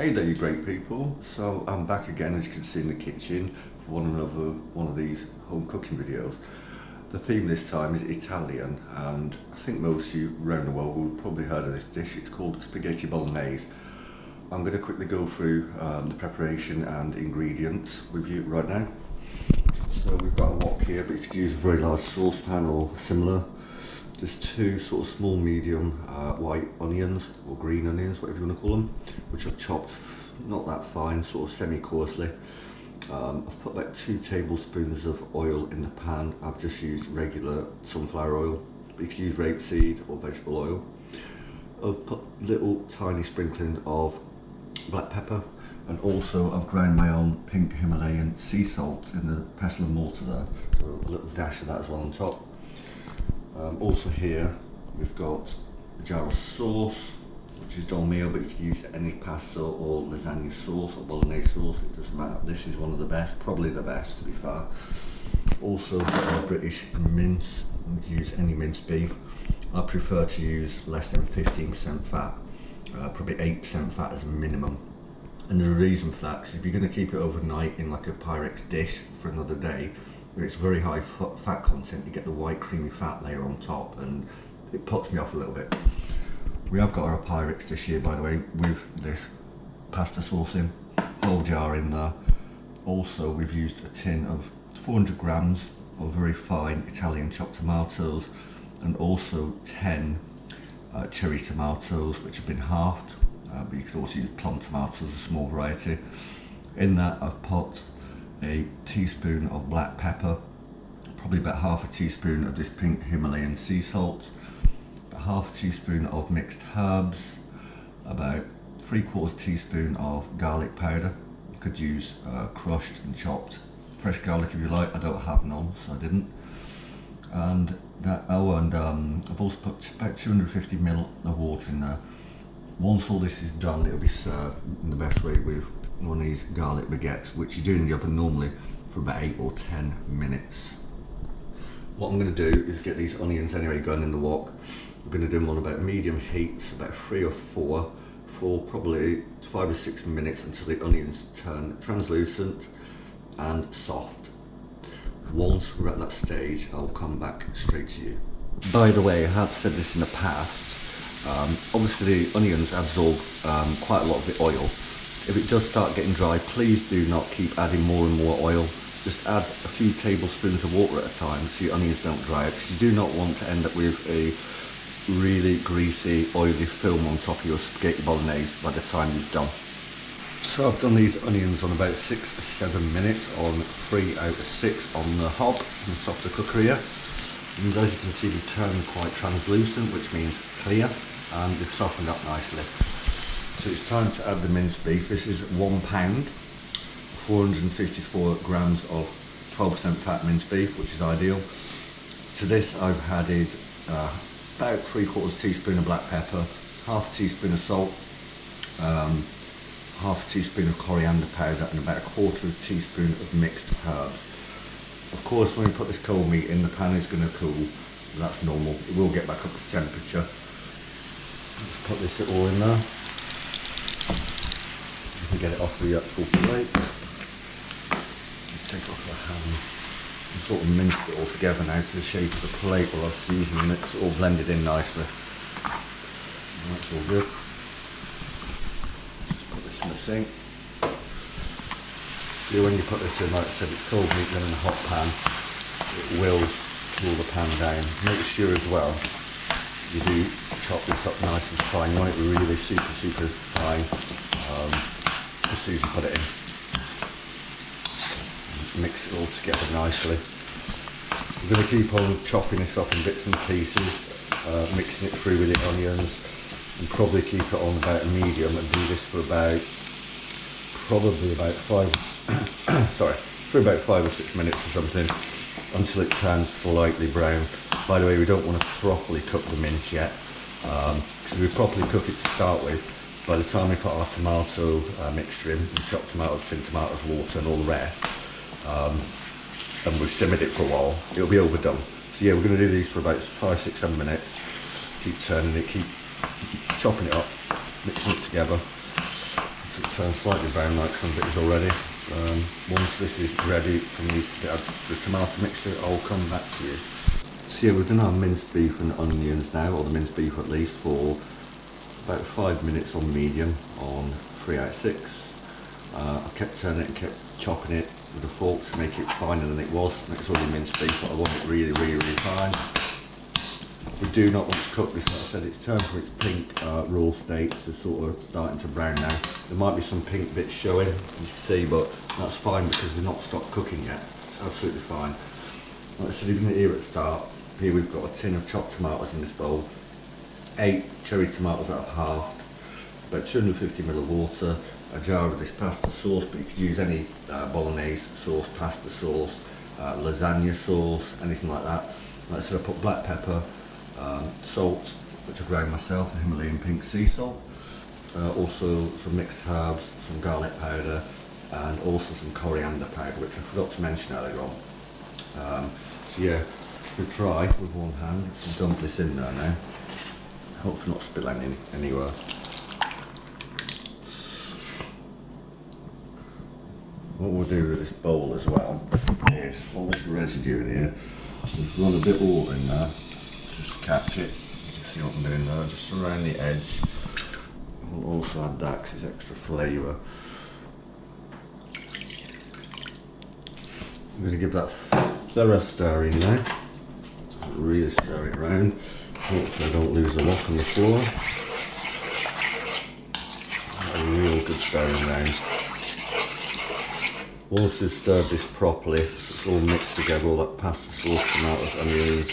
Hey there you great people, so I'm back again as you can see in the kitchen for one of these home cooking videos. The theme this time is Italian, and I think most of you around the world will probably heard of this dish. It's called spaghetti bolognese. I'm going to quickly go through the preparation and ingredients with you right now. So we've got a wok here, but you could use a very large saucepan or similar. There's two sort of small medium white onions, or green onions, whatever you want to call them, which I've chopped not that fine, sort of semi-coarsely. I've put about 2 tablespoons of oil in the pan. I've just used regular sunflower oil, but you can use rapeseed or vegetable oil. I've put little tiny sprinkling of black pepper, and also I've ground my own pink Himalayan sea salt in the pestle and mortar there, so a little dash of that as well on top. Also here we've got a jar of sauce, which is dolmio, but you can use any pasta or lasagna sauce or bolognese sauce, it doesn't matter. This is one of the best, probably the best to be fair. Also got our British mince, you can use any minced beef. I prefer to use less than 15% fat, probably 8% fat as a minimum. And there's a reason for that, because if you're going to keep it overnight in like a Pyrex dish for another day, where it's very high fat content, you get the white creamy fat layer on top, and it puts me off a little bit. We have got our Pyrex dish here, by the way, with this pasta sauce in, whole jar in there. Also we've used a tin of 400 grams of very fine Italian chopped tomatoes, and also 10 cherry tomatoes which have been halved, but you could also use plum tomatoes, a small variety. In that I've put a teaspoon of black pepper, probably about half a teaspoon of this pink Himalayan sea salt, about half a teaspoon of mixed herbs, about 3/4 teaspoon of garlic powder. You could use crushed and chopped fresh garlic if you like. I don't have none, so I didn't. And that, I've also put about 250 ml of water in there. Once all this is done, it'll be served in the best way with one of these garlic baguettes, which you do in the oven normally for about 8 or 10 minutes. What I'm going to do is get these onions anyway going in the wok. I'm going to do them on about medium heat, so about 3 or 4 for probably 5 or 6 minutes until the onions turn translucent and soft. Once we're at that stage, I'll come back straight to you. By the way, I have said this in the past, obviously the onions absorb quite a lot of the oil. If it does start getting dry, please do not keep adding more and more oil. Just add a few tablespoons of water at a time so your onions don't dry out, because you do not want to end up with a really greasy, oily film on top of your spaghetti bolognese by the time you've done. So I've done these onions on about 6 to 7 minutes on 3 out of 6 on the hob in the softer cooker here. And as you can see, they've turned quite translucent, which means clear, and they've softened up nicely. So it's time to add the minced beef. This is 1 pound, 454 grams of 12% fat minced beef, which is ideal. To this I've added about 3/4 teaspoon of black pepper, half a teaspoon of salt, half a teaspoon of coriander powder, and about 1/4 teaspoon of mixed herbs. Of course, when we put this cold meat in, the pan is going to cool. That's normal. It will get back up to temperature. Just put this all in there. You can get it off the actual plate. Just take it off the hand. And sort of mince it all together now to the shape of the plate while I'm seasoning it. It's all blended in nicely. And that's all good. Just put this in the sink. See, when you put this in, like I said, it's cold meat then in a hot pan. It will cool the pan down. Make sure as well you do chop this up nice and fine. You want it really super fine as soon as you put it in. And mix it all together nicely. I'm going to keep on chopping this up in bits and pieces, mixing it through with the onions, and probably keep it on about a medium and do this for about probably about 5 or 6 minutes or something, until it turns slightly brown. By the way, we don't want to properly cook the mince yet, because if we properly cook it to start with, by the time we put our tomato mixture in, and chopped tomatoes, tin tomatoes, water and all the rest, and we've simmered it for a while, it'll be overdone. So yeah, we're going to do these for about 5, 6, 7 minutes, keep turning it, keep chopping it up, mixing it together. So it turns slightly brown like some bits already. Once this is ready for me to add the tomato mixture, I'll come back to you. So yeah, we've done our minced beef and onions now, or the minced beef at least, for about 5 minutes on medium on 3 out of 6. I kept turning it and kept chopping it with a fork to make it finer than it was. And it's already minced beef, but I want it really, really, really fine. We do not want to cook this. Like I said, it's turned from its pink raw state to sort of starting to brown now. There might be some pink bits showing, you can see, but that's fine because we've not stopped cooking yet. It's absolutely fine. Like I said, even here at the start, here we've got a tin of chopped tomatoes in this bowl, 8 cherry tomatoes that I've halved, about 250 ml of water, a jar of this pasta sauce, but you could use any Bolognese sauce, pasta sauce, lasagna sauce, anything like that. Like I said, I put black pepper, salt, which I ground myself, and Himalayan pink sea salt, also some mixed herbs, some garlic powder, and also some coriander powder, which I forgot to mention earlier on. So yeah, we'll try with one hand to dump this in there now. Hopefully not spill any anywhere. What we'll do with this bowl as well is all this residue in here, just run a bit of oil in there, just to catch it. You can see what I'm doing there, just around the edge. We'll also add that because it's extra flavour. I'm going to give that thorough stir in now. Really stir it around. Hopefully I don't lose the wok on the floor. A real good stirring round. Once we've stirred this properly, so it's all mixed together, all that pasta sauce, tomatoes, onions,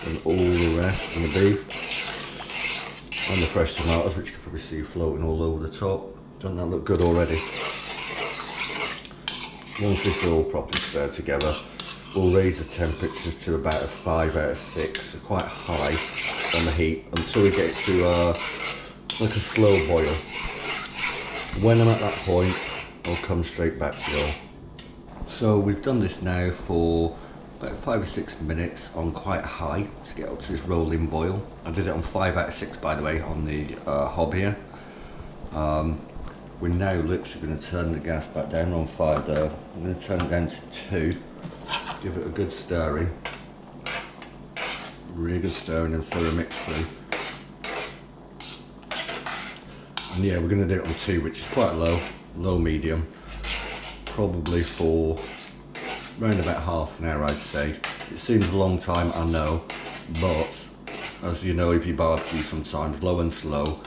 and all the rest, and the beef, and the fresh tomatoes, which you can probably see floating all over the top. Doesn't that look good already? Once this is all properly stirred together, we'll raise the temperature to about a 5 out of 6, so quite high on the heat, until we get it to like a slow boil. When I'm at that point, I'll come straight back to you. So we've done this now for about 5 or 6 minutes on quite high to get up to this rolling boil. I did it on 5 out of 6, by the way, on the hob here. We're now literally going to turn the gas back down on 5 there. I'm going to turn it down to 2, give it a good stirring, really good stirring and thorough mix through. And yeah, we're going to do it on 2, which is quite low medium. Probably for around about half an hour, I'd say. It seems a long time, I know, but as you know, if you barbecue sometimes, low and slow,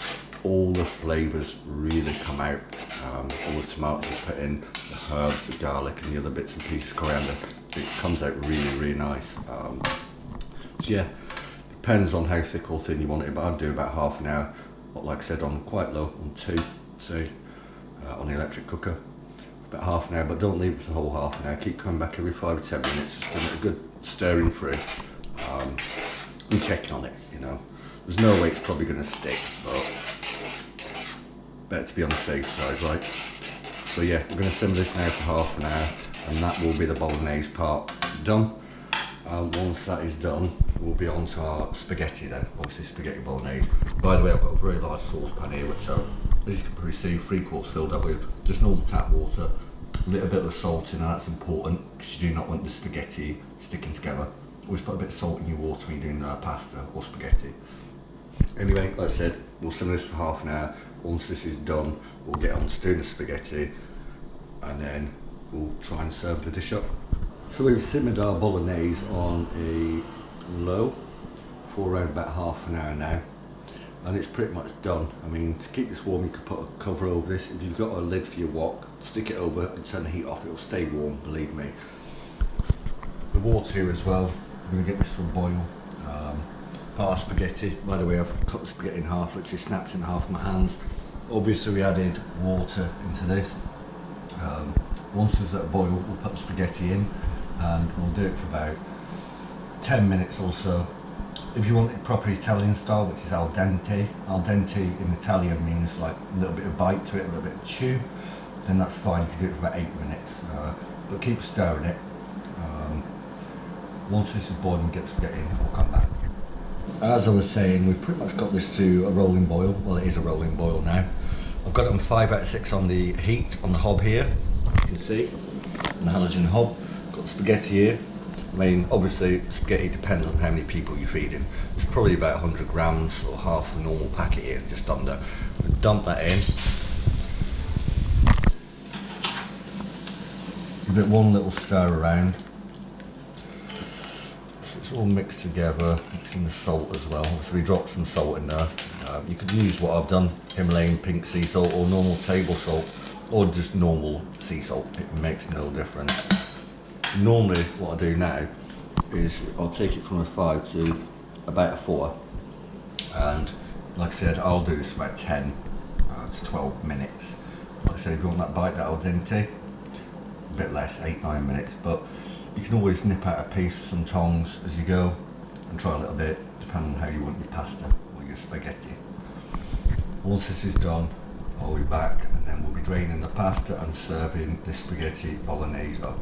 all the flavours really come out. All the tomatoes you put in, the herbs, the garlic, and the other bits and pieces, coriander, it comes out really, really nice. So yeah, depends on how thick or thin you want it, but I'd do about half an hour, but like I said, on quite low, on 2, so on the electric cooker. About half an hour, but don't leave it for the whole half an hour. Keep coming back every 5 to 10 minutes, just give it a good stirring through, and checking on it, you know. There's no way it's probably going to stick, but better to be on the safe side, right? So yeah, we're going to simmer this now for half an hour, and that will be the Bolognese part done. Once that is done, we'll be on to our spaghetti then, obviously spaghetti Bolognese. By the way, I've got a very large saucepan here, which as you can probably see, 3/4 filled up with just normal tap water, a little bit of salt in, and that's important because you do not want the spaghetti sticking together. Always put a bit of salt in your water when you're doing pasta or spaghetti. Anyway, like I said, we'll simmer this for half an hour. Once this is done, we'll get on to doing the spaghetti, and then we'll try and serve the dish up. So we've simmered our Bolognese on a low for around about half an hour now, and it's pretty much done. I mean, to keep this warm, you could put a cover over this. If you've got a lid for your wok, stick it over and turn the heat off. It'll stay warm, believe me. The water here as well, I'm going to get this to a boil. Part of spaghetti, by the way, I've cut the spaghetti in half, literally snapped in half with my hands. Obviously we added water into this. Once it's at a boil, we'll put the spaghetti in, and we'll do it for about 10 minutes or so. If you want it proper Italian style, which is al dente in Italian means like a little bit of bite to it, a little bit of chew, then that's fine. You can do it for about 8 minutes, but keep stirring it. Once this is boiled and gets spaghetti in, we'll come back. As I was saying, we've pretty much got this to a rolling boil. Well, it is a rolling boil now. I've got it on 5 out of 6 on the heat on the hob here. You can see on the halogen hob. Got spaghetti here. I mean, obviously spaghetti depends on how many people you're feeding. It's probably about 100 grams or half a normal packet here, just under. Dump that in. Give it one little stir around. So it's all mixed together, mixing the salt as well. So we drop some salt in there. You could use what I've done, Himalayan pink sea salt or normal table salt, or just normal sea salt. It makes no difference. Normally what I do now is I'll take it from a 5 to about a 4, and like I said, I'll do this for about 10 to 12 minutes. Like I said, if you want that bite, that al dente, a bit less, 8-9 minutes, but you can always nip out a piece with some tongs as you go and try a little bit, depending on how you want your pasta or your spaghetti. Once this is done, I'll be back and then we'll be draining the pasta and serving the spaghetti bolognese up.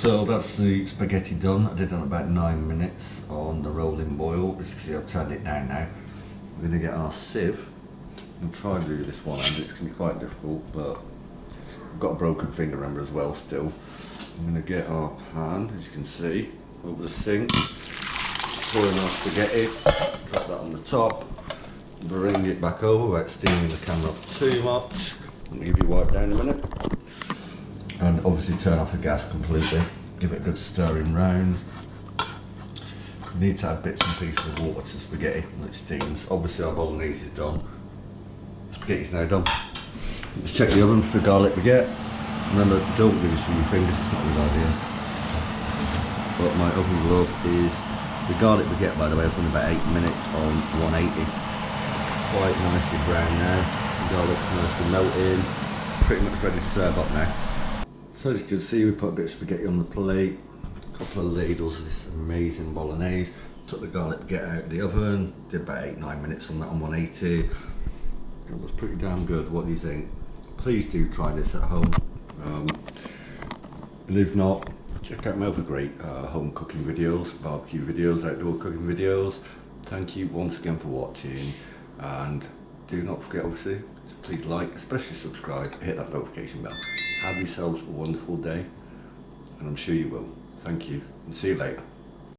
So that's the spaghetti done. I did that about 9 minutes on the rolling boil. As you can see, I've turned it down now. We're going to get our sieve and try and do this one hand. It's going to be quite difficult, but I've got a broken finger, remember, as well still. I'm going to get our pan, as you can see, over the sink, pour in our spaghetti, drop that on the top, bring it back over without steaming the camera up too much. Let me give you a wipe down in a minute. And obviously turn off the gas completely. Give it a good stirring round. You need to add bits and pieces of water to spaghetti when it steams. Obviously our bolognese is done. Spaghetti's now done. Let's check the oven for the garlic baguette. Remember, don't do this with your fingers, it's not a good idea. But my oven glove is the garlic baguette, by the way. I've done about 8 minutes on 180. It's quite nicely brown now. The garlic's nicely melting. Pretty much ready to serve up now. So as you can see, we put a bit of spaghetti on the plate, a couple of ladles of this amazing bolognese. Took the garlic baguette out of the oven, did about 8-9 minutes on that on 180. It was pretty damn good. What do you think? Please do try this at home. But if not, check out my other great home cooking videos, barbecue videos, outdoor cooking videos. Thank you once again for watching, and do not forget, obviously, to please like, especially subscribe, hit that notification bell. Have yourselves a wonderful day, and I'm sure you will. Thank you, and see you later.